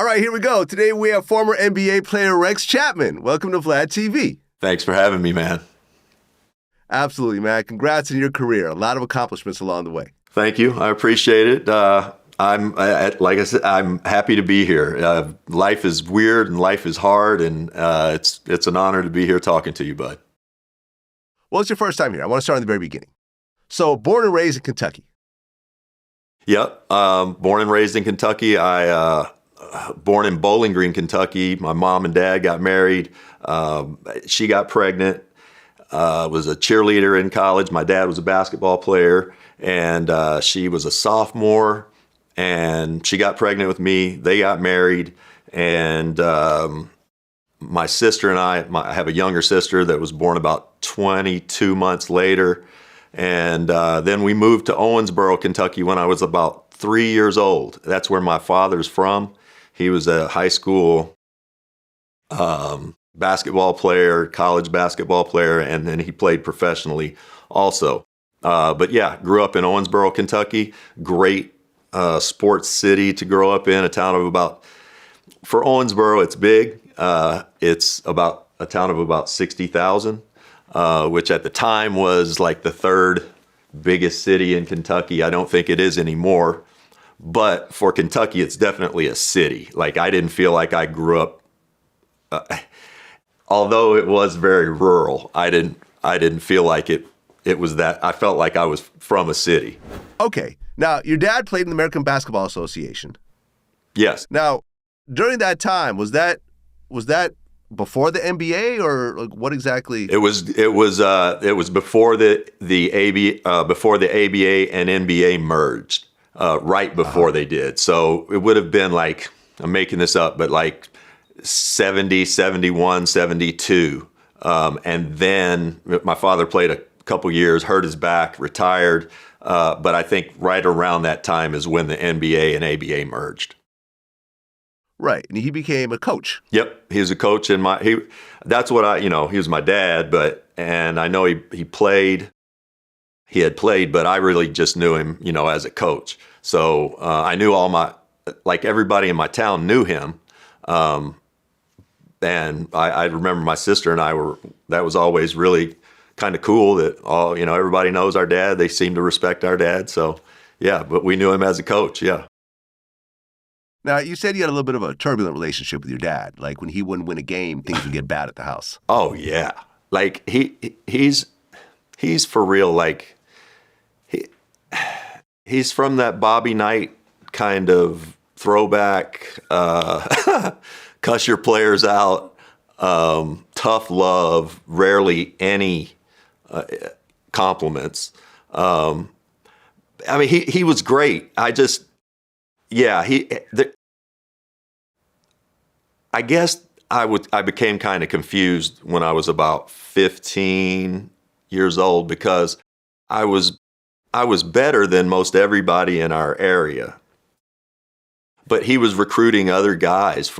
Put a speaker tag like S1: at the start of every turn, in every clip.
S1: All right, here we go. Today we have former NBA player Rex Chapman. Welcome to Vlad TV.
S2: Thanks for having me, man.
S1: Absolutely, man. Congrats on your career. A lot of accomplishments along the way.
S2: Thank you. I appreciate it. Like I said, I'm happy to be here. Life is weird and life is hard, and it's an honor to be here talking to you, bud.
S1: Well, it's your first time here. I want to start in the very beginning. So, born and raised in Kentucky.
S2: Yep. Born and raised in Kentucky. Born in Bowling Green, Kentucky. My mom and dad got married. She got pregnant. Was a cheerleader in college. My dad was a basketball player, and she was a sophomore, and she got pregnant with me. They got married, and my sister and I have a younger sister that was born about 22 months later, and then we moved to Owensboro, Kentucky when I was about 3 years old. That's where my father's from. He was a high school basketball player, college basketball player, and then he played professionally also. But yeah, grew up in Owensboro, Kentucky. Great sports city to grow up in, a town of for Owensboro, it's big. It's about a town of about 60,000, which at the time was like the third biggest city in Kentucky. I don't think it is anymore. But for Kentucky, it's definitely a city. Like, I didn't feel like I grew up, although it was very rural, I didn't feel like it was that. I felt like I was from a city.
S1: Okay. Now, your dad played in the American Basketball Association.
S2: Yes.
S1: Now, during that time, was that before the NBA, or like what exactly?
S2: It was before before the ABA and NBA merged. Right before they did. So it would have been like, I'm making this up, but like 70, 71, 72. And then my father played a couple years, hurt his back, retired. But I think right around that time is when the NBA and ABA merged.
S1: Right. And he became a coach.
S2: Yep. He was a coach he was my dad, and I know he played. He had played, but I really just knew him, as a coach. So I knew everybody in my town knew him. And I remember my sister and that was always really kind of cool that everybody knows our dad. They seem to respect our dad. So yeah, but we knew him as a coach. Yeah.
S1: Now, you said you had a little bit of a turbulent relationship with your dad. Like when he wouldn't win a game, things would get bad at the house.
S2: Oh yeah. Like he's for real. Like, he's from that Bobby Knight kind of throwback, cuss your players out, tough love, rarely any compliments. He was great. I guess I became kind of confused when I was about 15 years old because I was better than most everybody in our area. But he was recruiting other guys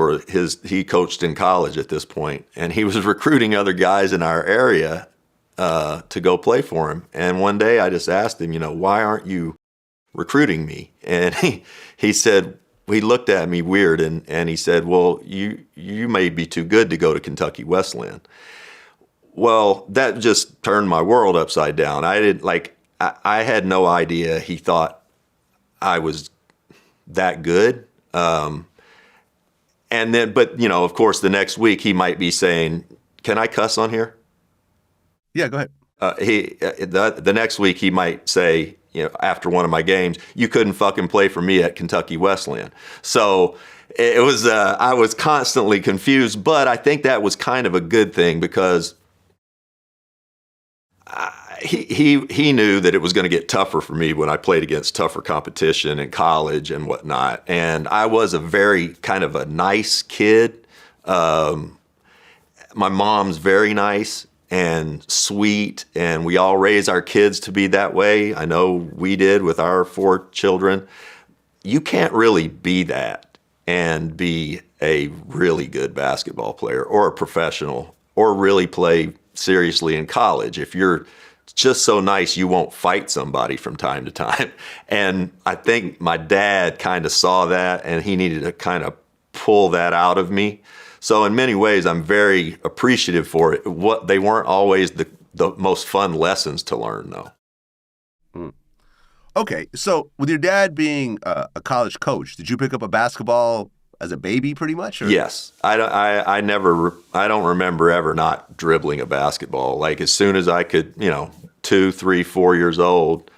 S2: he coached in college at this point, and he was recruiting other guys in our area to go play for him. And one day I just asked him, why aren't you recruiting me? And he said, he looked at me weird and he said, well, you may be too good to go to Kentucky Wesleyan. Well, that just turned my world upside down. I had no idea he thought I was that good. But of course, the next week he might be saying, can I cuss on here?
S1: Yeah, go ahead.
S2: The next week he might say, after one of my games, you couldn't fucking play for me at Kentucky Wesleyan. So it was, I was constantly confused, but I think that was kind of a good thing because he knew that it was going to get tougher for me when I played against tougher competition in college and whatnot. And I was a very kind of a nice kid. My mom's very nice and sweet, and we all raise our kids to be that way. I know we did with our 4 children. You can't really be that and be a really good basketball player or a professional or really play seriously in college if you're just so nice you won't fight somebody from time to time. And I think my dad kind of saw that, and he needed to kind of pull that out of me. So in many ways, I'm very appreciative for it. They weren't always the most fun lessons to learn, though.
S1: Okay, so with your dad being a college coach, did you pick up a basketball as a baby, pretty much? Or?
S2: Yes, I don't remember ever not dribbling a basketball. Like as soon as I could, 2, 3, 4 years old,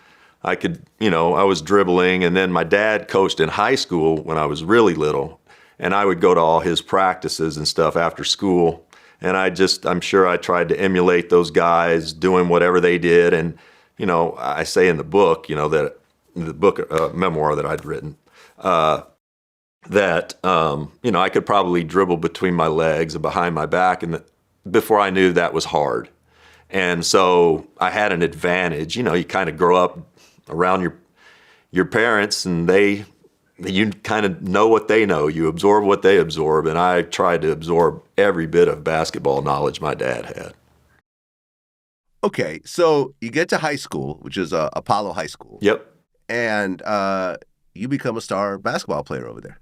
S2: I could, I was dribbling. And then my dad coached in high school when I was really little, and I would go to all his practices and stuff after school. And I'm sure I tried to emulate those guys doing whatever they did. And I say in the book, that the book memoir that I'd written, that I could probably dribble between my legs and behind my back, and before I knew that was hard. And so I had an advantage. You kind of grow up around your parents, and you kind of know what they know. You absorb what they absorb, and I tried to absorb every bit of basketball knowledge my dad had.
S1: Okay, so you get to high school, which is Apollo High School.
S2: Yep.
S1: And you become a star basketball player over there.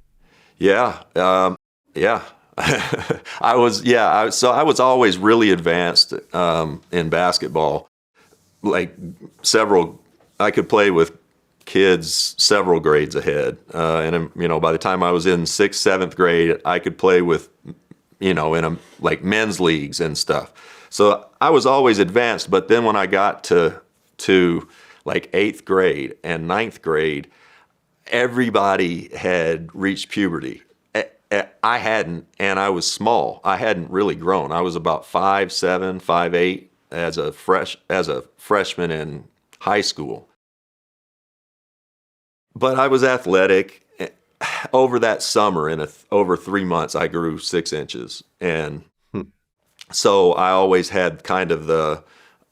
S2: Yeah. I was always really advanced in basketball. Like I could play with kids several grades ahead. And by the time I was in 6th, 7th grade, I could play with, in men's leagues and stuff. So I was always advanced, but then when I got to like 8th grade and 9th grade, everybody had reached puberty. I hadn't, and I was small. I hadn't really grown. I was about 5'7", 5'8" as a freshman in high school. But I was athletic. Over that summer, over 3 months, I grew 6 inches, and so I always had kind of the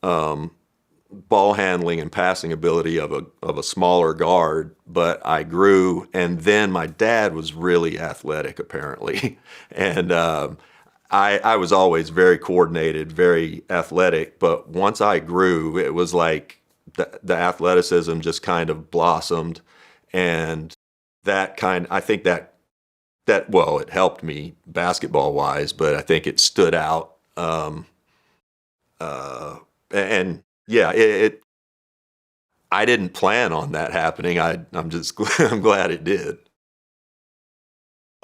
S2: ball handling and passing ability of a smaller guard, but I grew. And then my dad was really athletic, apparently, and I was always very coordinated, very athletic. But once I grew, it was like the athleticism just kind of blossomed, and I think that it helped me basketball wise, but I think it stood out. I didn't plan on that happening. I'm glad it did.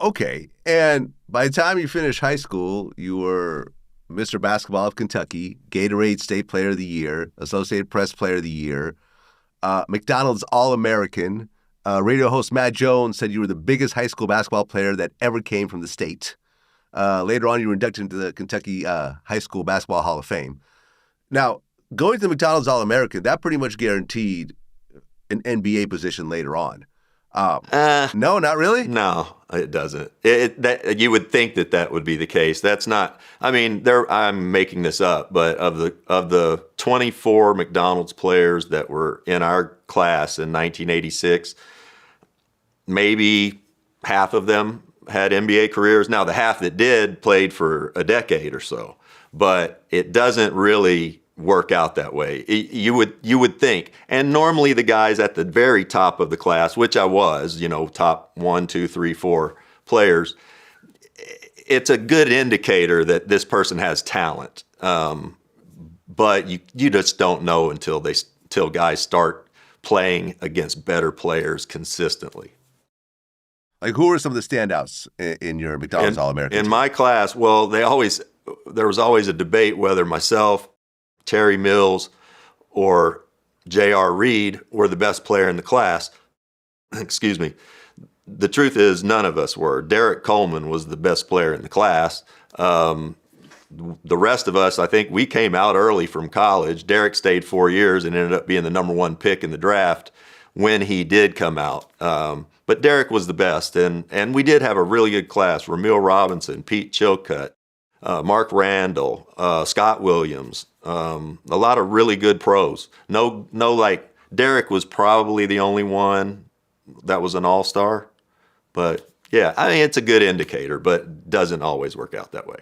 S1: Okay. And by the time you finished high school, you were Mr. Basketball of Kentucky, Gatorade State Player of the Year, Associated Press Player of the Year, McDonald's All-American. Radio host Matt Jones said you were the biggest high school basketball player that ever came from the state. Later on, you were inducted into the Kentucky High School Basketball Hall of Fame. Now, going to the McDonald's All-American, that pretty much guaranteed an NBA position later on. No, not really?
S2: No, it doesn't. You would think that would be the case. That's not. I mean, I'm making this up, but of the 24 McDonald's players that were in our class in 1986, maybe half of them had NBA careers. Now, the half that did played for a decade or so, but it doesn't really work out that way. You would think. And normally the guys at the very top of the class, which I was, top 1, 2, 3, 4 players, it's a good indicator that this person has talent. But you just don't know until guys start playing against better players consistently.
S1: Like, who are some of the standouts in your McDonald's All-American
S2: in
S1: team?
S2: my class? Well, there was always a debate whether myself, Terry Mills, or J.R. Reed were the best player in the class. Excuse me. The truth is, none of us were. Derek Coleman was the best player in the class. The rest of us, I think we came out early from college. Derek stayed 4 years and ended up being the number 1 pick in the draft when he did come out. But Derek was the best, and we did have a really good class. Ramil Robinson, Pete Chilcutt, Mark Randall, Scott Williams, a lot of really good pros. Derek was probably the only one that was an all-star. But yeah, I mean, it's a good indicator, but doesn't always work out that way.